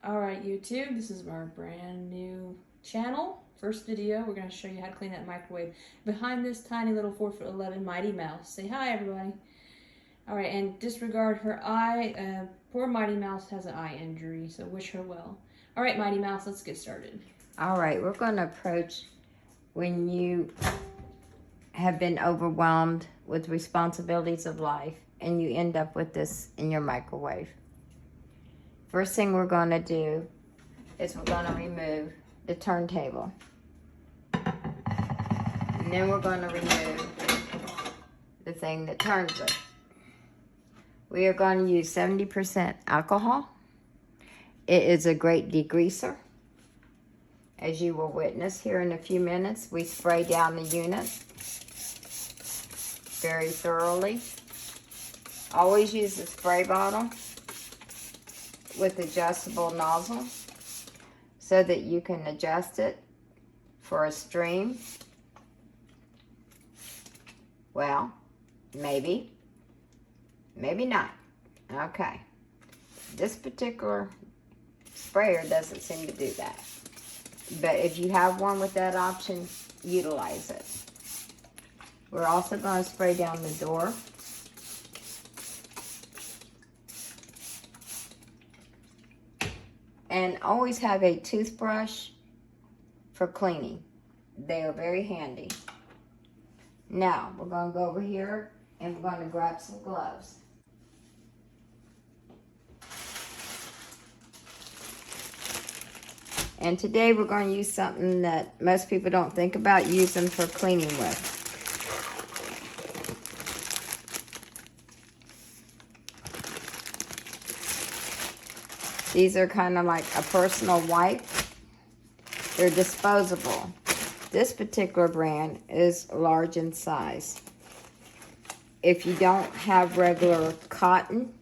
Alright YouTube, this is our brand new channel. First video, we're going to show you how to clean that microwave. Behind this tiny little 4'11" Mighty Mouse. Say hi everybody. Alright, and disregard her eye. Poor Mighty Mouse has an eye injury, so wish her well. Alright Mighty Mouse, let's get started. Alright, we're going to approach when you have been overwhelmed with responsibilities of life and you end up with this in your microwave. First thing we're going to do is we're going to remove the turntable. And then we're going to remove the thing that turns it. We are going to use 70% alcohol. It is a great degreaser. As you will witness here in a few minutes, we spray down the unit very thoroughly. Always use the spray bottle with adjustable nozzle so that you can adjust it for a stream. Well, maybe not. Okay. This particular sprayer doesn't seem to do that. But if you have one with that option, utilize it. We're also going to spray down the door. And always have a toothbrush for cleaning. They are very handy. Now, we're going to go over here and we're going to grab some gloves. And today we're going to use something that most people don't think about using for cleaning with. These are kind of like a personal wipe. They're disposable. This particular brand is large in size. If you don't have regular cotton,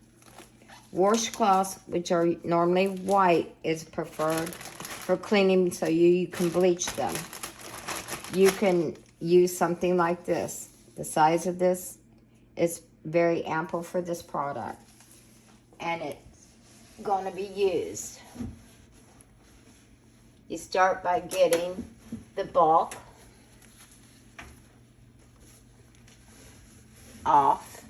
washcloths, which are normally white, is preferred for cleaning so you can bleach them. You can use something like this. The size of this is very ample for this product. And it's going to be used. You start by getting the bulk off.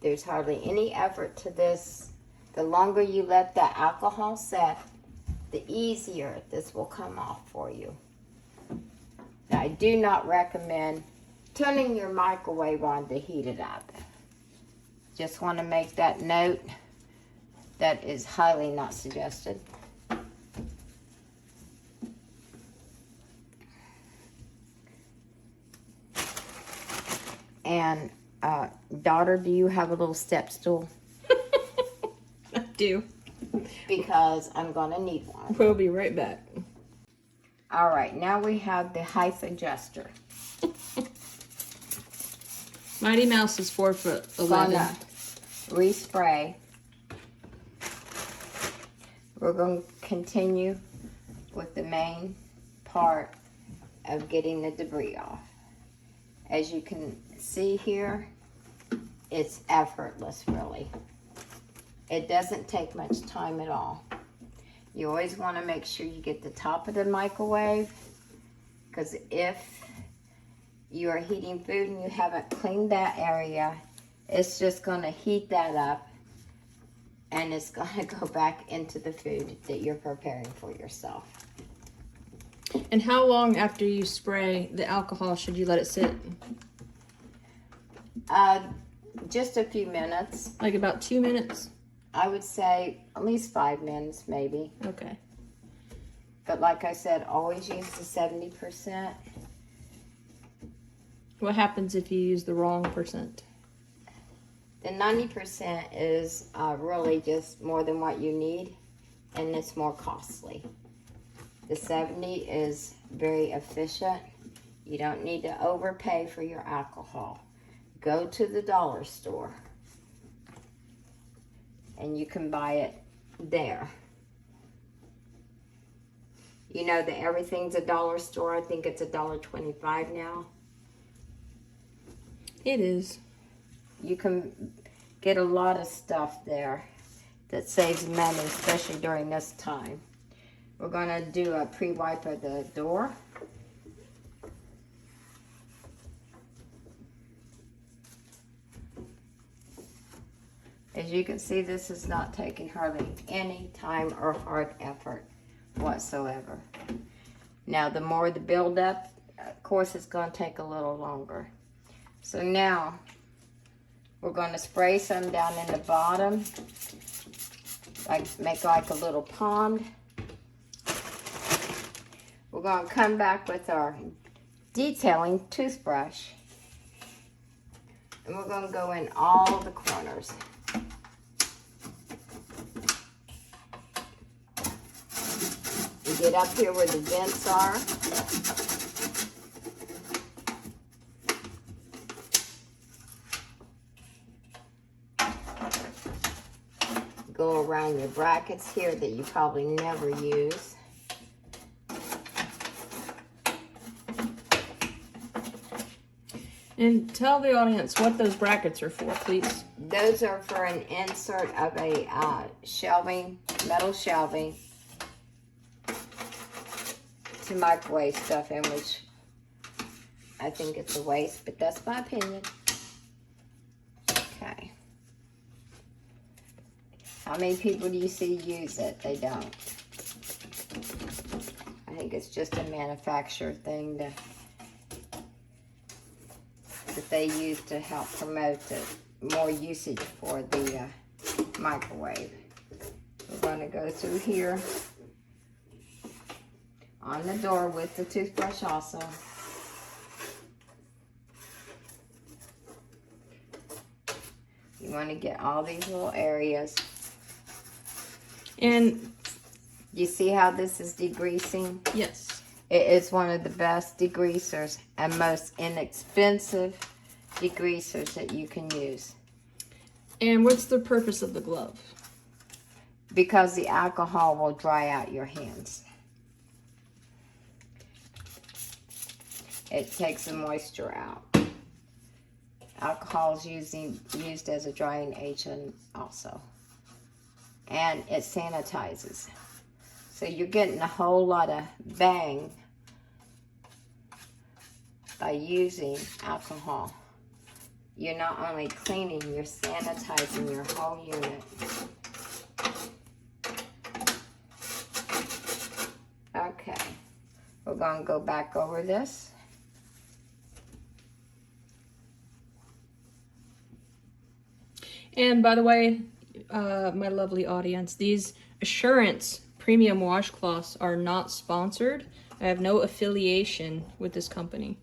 There's hardly any effort to this. The longer you let the alcohol set, the easier this will come off for you. Now, I do not recommend turning your microwave on to heat it up. Just want to make that note. That is highly not suggested. And daughter, do you have a little step stool? I do. Because I'm going to need one. We'll be right back. All right, now we have the height adjuster. Mighty Mouse is 4'11". Gonna respray. We're going to continue with the main part of getting the debris off. As you can see here, it's effortless, really. It doesn't take much time at all. You always want to make sure you get the top of the microwave, because if you are heating food and you haven't cleaned that area, it's just going to heat that up and it's going to go back into the food that you're preparing for yourself. And how long after you spray the alcohol should you let it sit? Just a few minutes. Like about 2 minutes? I would say at least 5 minutes, maybe. Okay. But like I said, always use the 70%. What happens if you use the wrong percent? The 90% is really just more than what you need, and it's more costly. The 70 is very efficient. You don't need to overpay for your alcohol. Go to the dollar store, and you can buy it there. You know that everything's a dollar store. I think it's $1.25 now. It is. You can get a lot of stuff there that saves money, especially during this time. We're gonna do a pre-wipe of the door. As you can see, this is not taking hardly any time or hard effort whatsoever. Now, the more the build-up, of course, it's going to take a little longer. So now, we're going to spray some down in the bottom, make like a little pond. We're going to come back with our detailing toothbrush, and we're going to go in all the corners. Get up here where the vents are. Go around your brackets here that you probably never use. And tell the audience what those brackets are for, please. Those are for an insert of a shelving, metal shelving, to microwave stuff in, which I think it's a waste, but that's my opinion. Okay. How many people do you see use it? They don't. I think it's just a manufacturer thing that they use to help promote more usage for the microwave. We're going to go through here on the door with the toothbrush also. You want to get all these little areas. And you see how this is degreasing? yes. It is one of the best degreasers and most inexpensive degreasers that you can use. And what's the purpose of the glove? Because the alcohol will dry out your hands. It takes the moisture out. Alcohol is used as a drying agent also. And it sanitizes. So you're getting a whole lot of bang by using alcohol. You're not only cleaning, you're sanitizing your whole unit. Okay, we're going to go back over this. And by the way, my lovely audience, these Assurance premium washcloths are not sponsored. I have no affiliation with this company.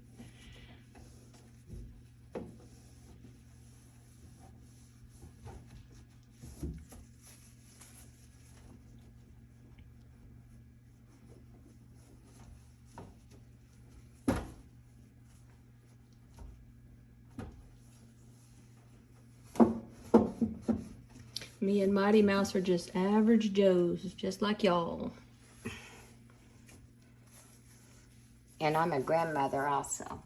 Me and Mighty Mouse are just average Joes, just like y'all. And I'm a grandmother also.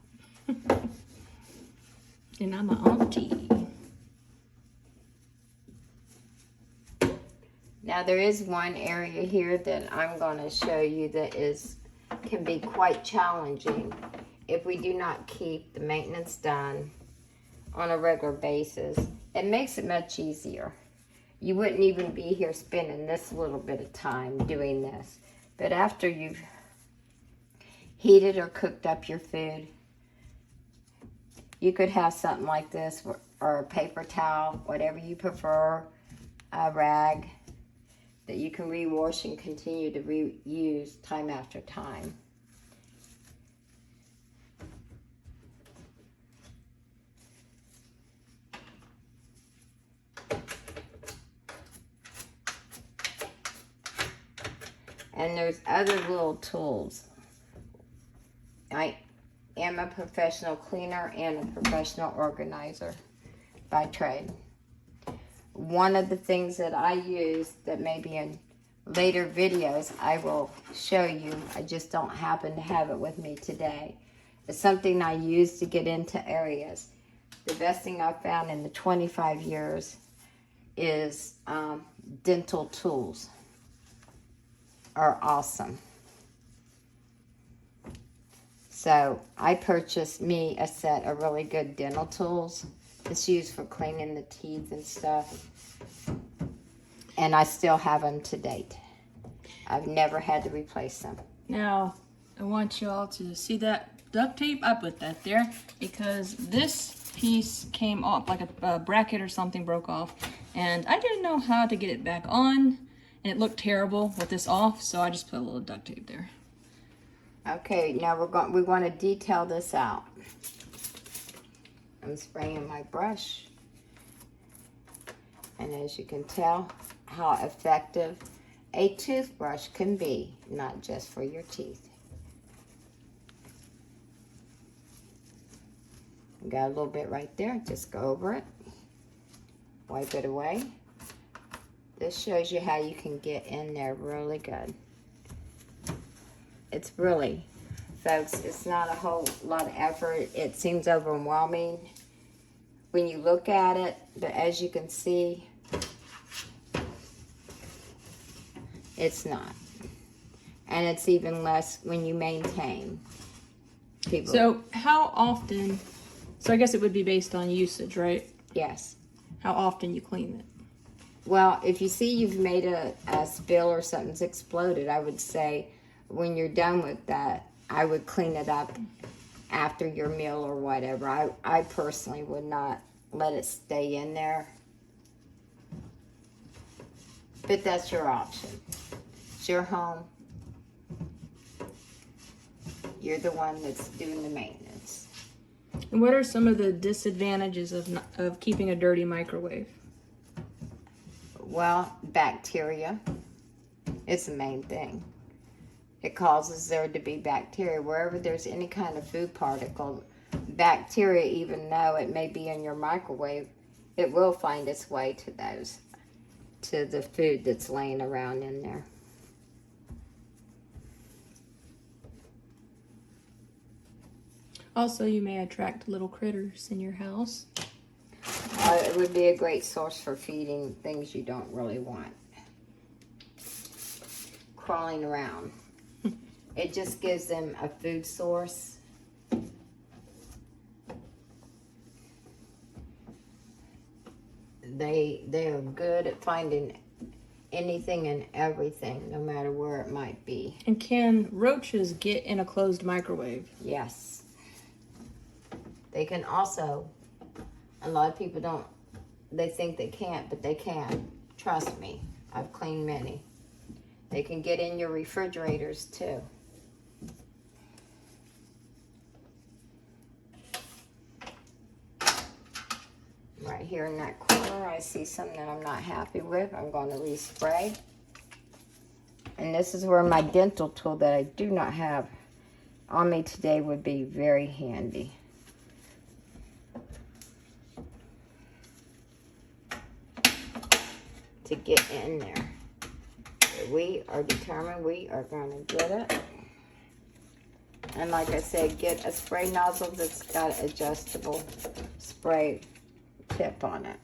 And I'm an auntie. Now there is one area here that I'm going to show you that can be quite challenging if we do not keep the maintenance done on a regular basis. It makes it much easier. You wouldn't even be here spending this little bit of time doing this. But after you've heated or cooked up your food, you could have something like this, or a paper towel, whatever you prefer, a rag that you can rewash and continue to reuse time after time. And there's other little tools. I am a professional cleaner and a professional organizer by trade. One of the things that I use that maybe in later videos I will show you, I just don't happen to have it with me today, is something I use to get into areas. the best thing I've found in the 25 years is dental tools are awesome. So I purchased me a set of really good dental tools. It's used for cleaning the teeth and stuff. And I still have them to date. I've never had to replace them. Now, I want you all to see that duct tape. I put that there because this piece came off, like a bracket or something broke off. And I didn't know how to get it back on. And it looked terrible with this off, so I just put a little duct tape there. Okay, now we want to detail this out. I'm spraying my brush. And as you can tell, how effective a toothbrush can be, not just for your teeth. Got a little bit right there, just go over it. Wipe it away. This shows you how you can get in there really good. It's really, folks, it's not a whole lot of effort. It seems overwhelming when you look at it, but as you can see, it's not. And it's even less when you maintain. People. So how often, so I guess it would be based on usage, right? Yes. How often you clean it. Well, if you see you've made a spill or something's exploded, I would say when you're done with that, I would clean it up after your meal or whatever. I personally would not let it stay in there. But that's your option. It's your home. You're the one that's doing the maintenance. And what are some of the disadvantages of keeping a dirty microwave? Well, bacteria. It's the main thing. It causes there to be bacteria. Wherever there's any kind of food particle, bacteria, even though it may be in your microwave, it will find its way to the food that's laying around in there. Also, you may attract little critters in your house. It would be a great source for feeding things you don't really want. Crawling around. It just gives them a food source. They are good at finding anything and everything, no matter where it might be. And can roaches get in a closed microwave? Yes. They can also, a lot of people don't, they think they can't, but they can. Trust me, I've cleaned many. They can get in your refrigerators too. Right here in that corner, I see something that I'm not happy with. I'm going to respray. And this is where my dental tool that I do not have on me today would be very handy. To get in there. We are determined we are going to get it. And like I said, get a spray nozzle that's got an adjustable spray tip on it.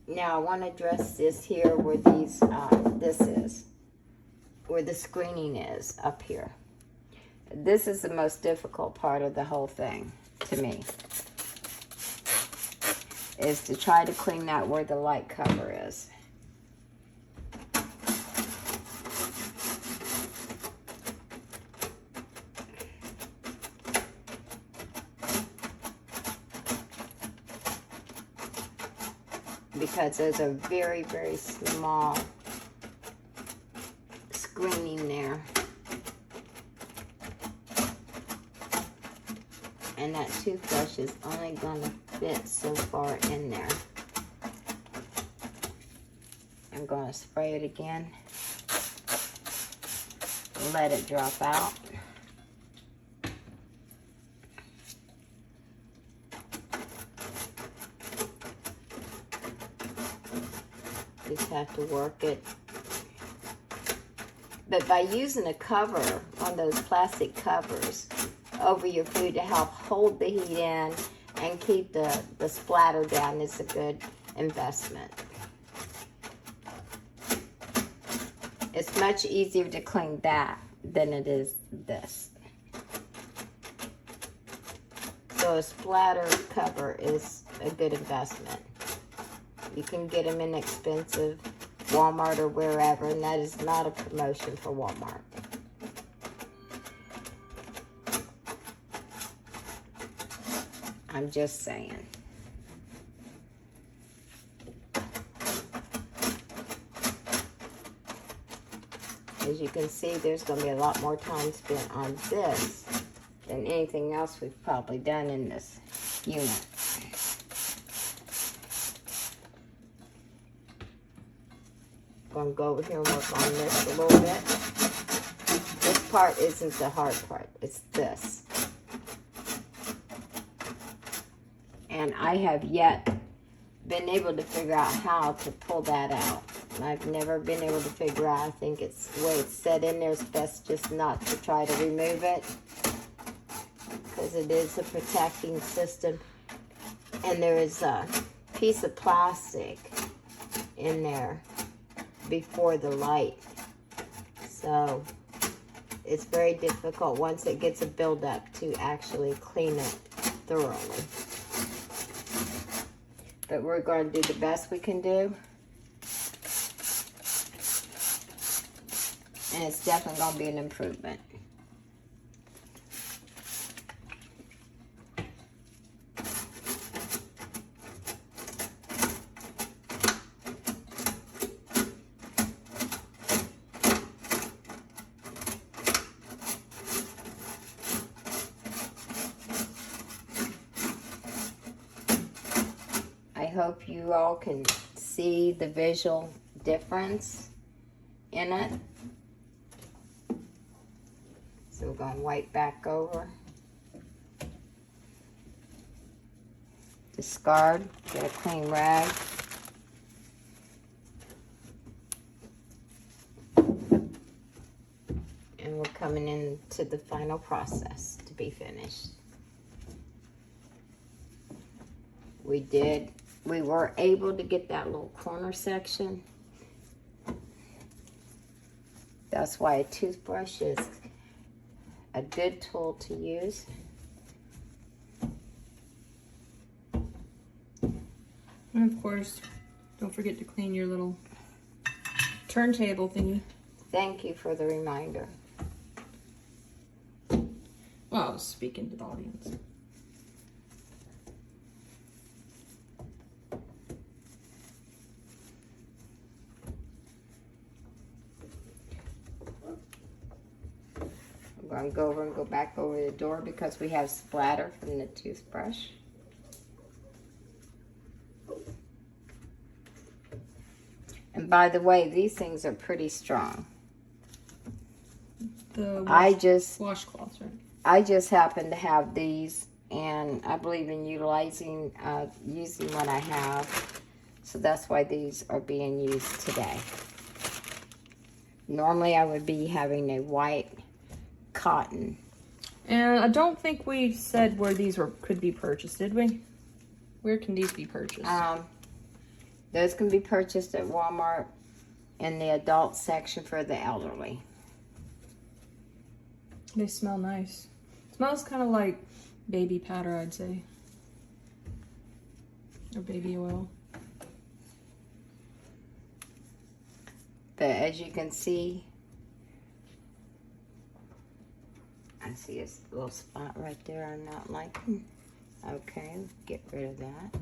Now I want to address this here where these, this is, where the screening is up here. This is the most difficult part of the whole thing to me, is to try to clean that where the light cover is. Because there's a very, very small screening there. And that toothbrush is only going to fit so far in there. I'm going to spray it again. Let it drop out. Just have to work it. But by using a cover, one of those plastic covers, over your food to help hold the heat in and keep the splatter down is a good investment. It's much easier to clean that than it is this. So a splatter cover is a good investment. You can get them inexpensive, Walmart or wherever, and that is not a promotion for Walmart. I'm just saying. As you can see, there's going to be a lot more time spent on this than anything else we've probably done in this unit. I'm going to go over here and work on this a little bit. This part isn't the hard part, it's this. And I have yet been able to figure out how to pull that out. I've never been able to figure out. I think it's the way it's set in there. It's best just not to try to remove it, because it is a protecting system. And there is a piece of plastic in there before the light. So it's very difficult once it gets a buildup to actually clean it thoroughly. But we're going to do the best we can do. And it's definitely going to be an improvement. I hope you all can see the visual difference in it. So we're going to wipe back over. Discard, get a clean rag. And we're coming into the final process to be finished. We were able to get that little corner section. That's why a toothbrush is a good tool to use. And of course, don't forget to clean your little turntable thingy. Thank you for the reminder. Well, I was speaking to the audience. I'm going to go over and go back over the door because we have splatter from the toothbrush. And by the way, these things are pretty strong. The washcloths, right? I just happen to have these, and I believe in using what I have. So that's why these are being used today. Normally I would be having a white cotton. And I don't think we said where these could be purchased, did we? Where can these be purchased? Those can be purchased at Walmart in the adult section for the elderly. They smell nice. It smells kind of like baby powder, I'd say. Or baby oil. But as you can see, I see a little spot right there I'm not liking. Okay, get rid of that.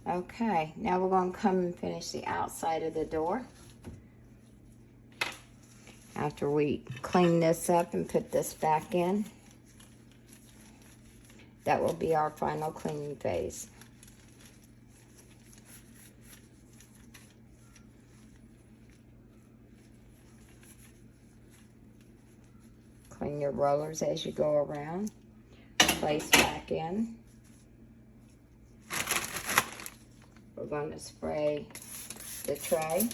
Okay, now we're going to come and finish the outside of the door. After we clean this up and put this back in, that will be our final cleaning phase. Clean your rollers as you go around. Place back in. We're going to spray the tray.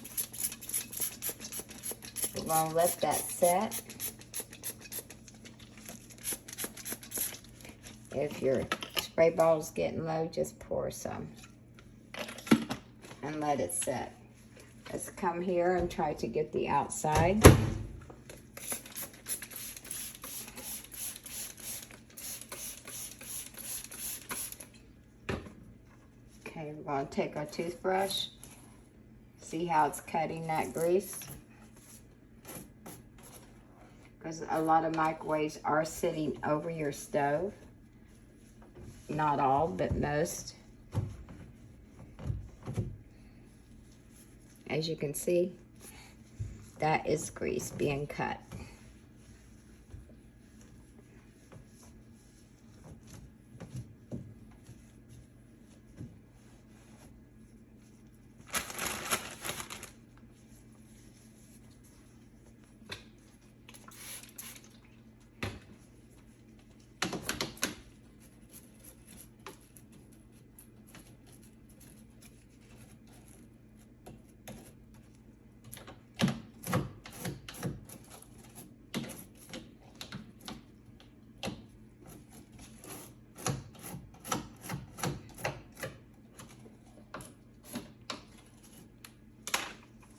We're going to let that set. If your spray bottle is getting low, just pour some and let it set. Let's come here and try to get the outside. Okay, we're going to take our toothbrush. See how it's cutting that grease? Because a lot of microwaves are sitting over your stove. Not all, but most. As you can see, that is grease being cut.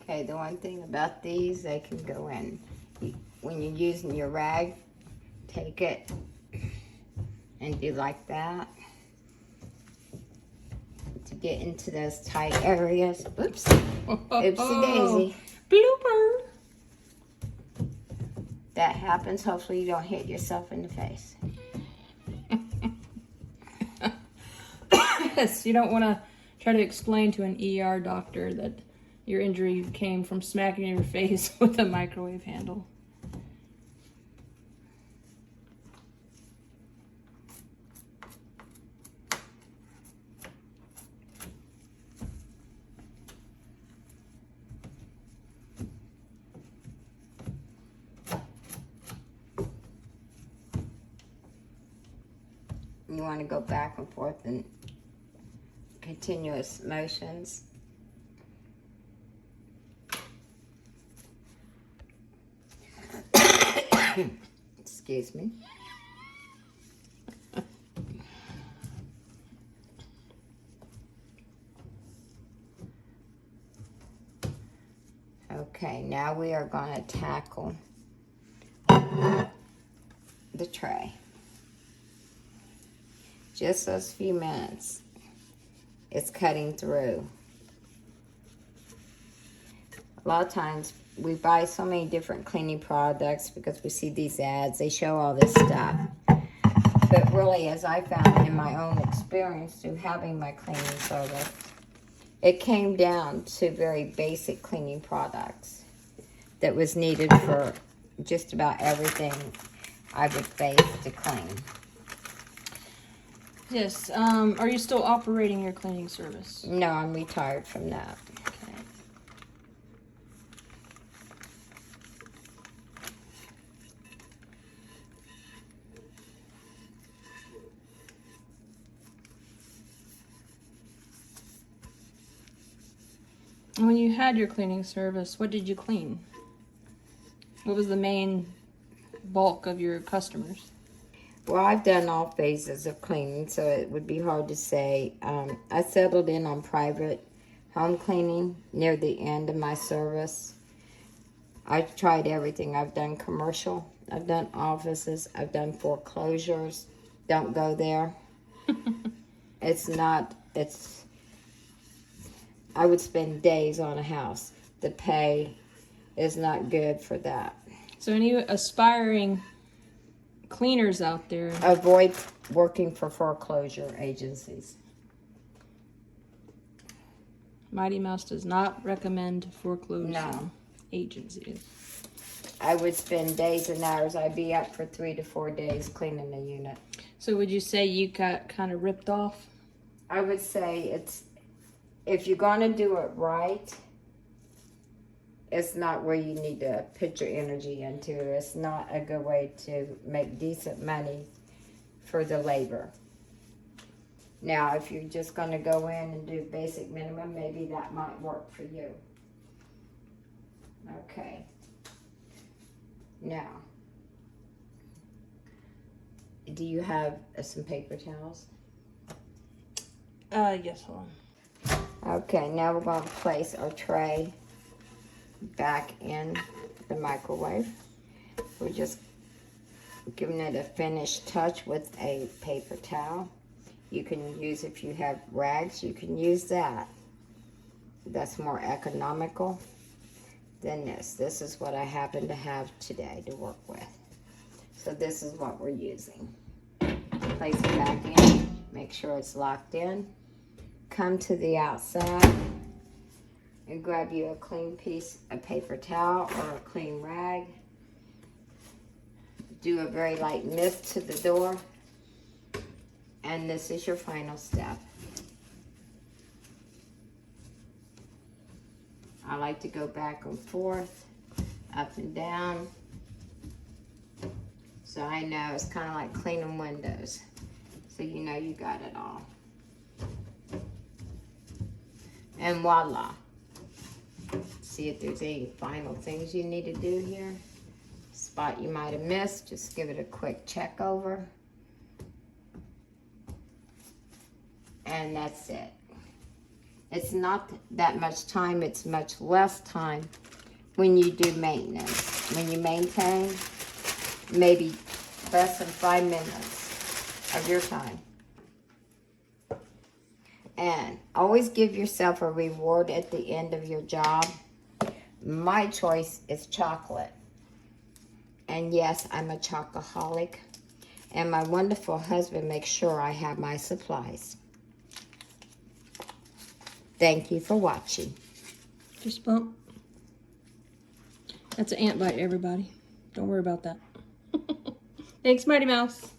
Okay, the one thing about these, they can go in. When you're using your rag, take it and do like that to get into those tight areas. Oops. Oopsie daisy. Blooper. That happens. Hopefully you don't hit yourself in the face. Yes, you don't want to try to explain to an ER doctor that your injury came from smacking your face with a microwave handle. You want to go back and forth in continuous motions. Excuse me. Okay, now we are going to tackle the tray. Just those few minutes, it's cutting through. A lot of times we buy so many different cleaning products because we see these ads, they show all this stuff. But really, as I found in my own experience through having my cleaning service, it came down to very basic cleaning products that was needed for just about everything I would face to clean. Yes. Are you still operating your cleaning service? No, I'm retired from that. Okay. When you had your cleaning service, what did you clean? What was the main bulk of your customers? Well, I've done all phases of cleaning, so it would be hard to say. I settled in on private home cleaning near the end of my service. I've tried everything. I've done commercial, I've done offices, I've done foreclosures. Don't go there. I would spend days on a house. The pay is not good for that. So any aspiring cleaners out there, avoid working for foreclosure agencies. Mighty Mouse does not recommend foreclosure No. agencies. I would spend days and hours. I'd be up for 3 to 4 days cleaning the unit. So would you say you got kind of ripped off? I would say if you're going to do it right, it's not where you need to put your energy into. It's not a good way to make decent money for the labor. Now, if you're just going to go in and do basic minimum, maybe that might work for you. Okay. Now, do you have some paper towels? Yes, hold on. Okay, now we're going to place our tray back in the microwave. We're just giving it a finished touch with a paper towel. You can use, if you have rags, you can use that. That's more economical than this. This is what I happen to have today to work with. So this is what we're using. Place it back in, make sure it's locked in. Come to the outside and grab you a clean piece of paper towel or a clean rag. Do a very light mist to the door. And this is your final step. I like to go back and forth, up and down. So I know it's kind of like cleaning windows. So you know you got it all. And voila. See if there's any final things you need to do here. Spot you might have missed, just give it a quick check over. And that's it. It's not that much time, it's much less time when you do maintenance. When you maintain, maybe less than 5 minutes of your time. And always give yourself a reward at the end of your job. My choice is chocolate. And yes, I'm a chocoholic. And my wonderful husband makes sure I have my supplies. Thank you for watching. Just bump. That's an ant bite, everybody. Don't worry about that. Thanks, Mighty Mouse.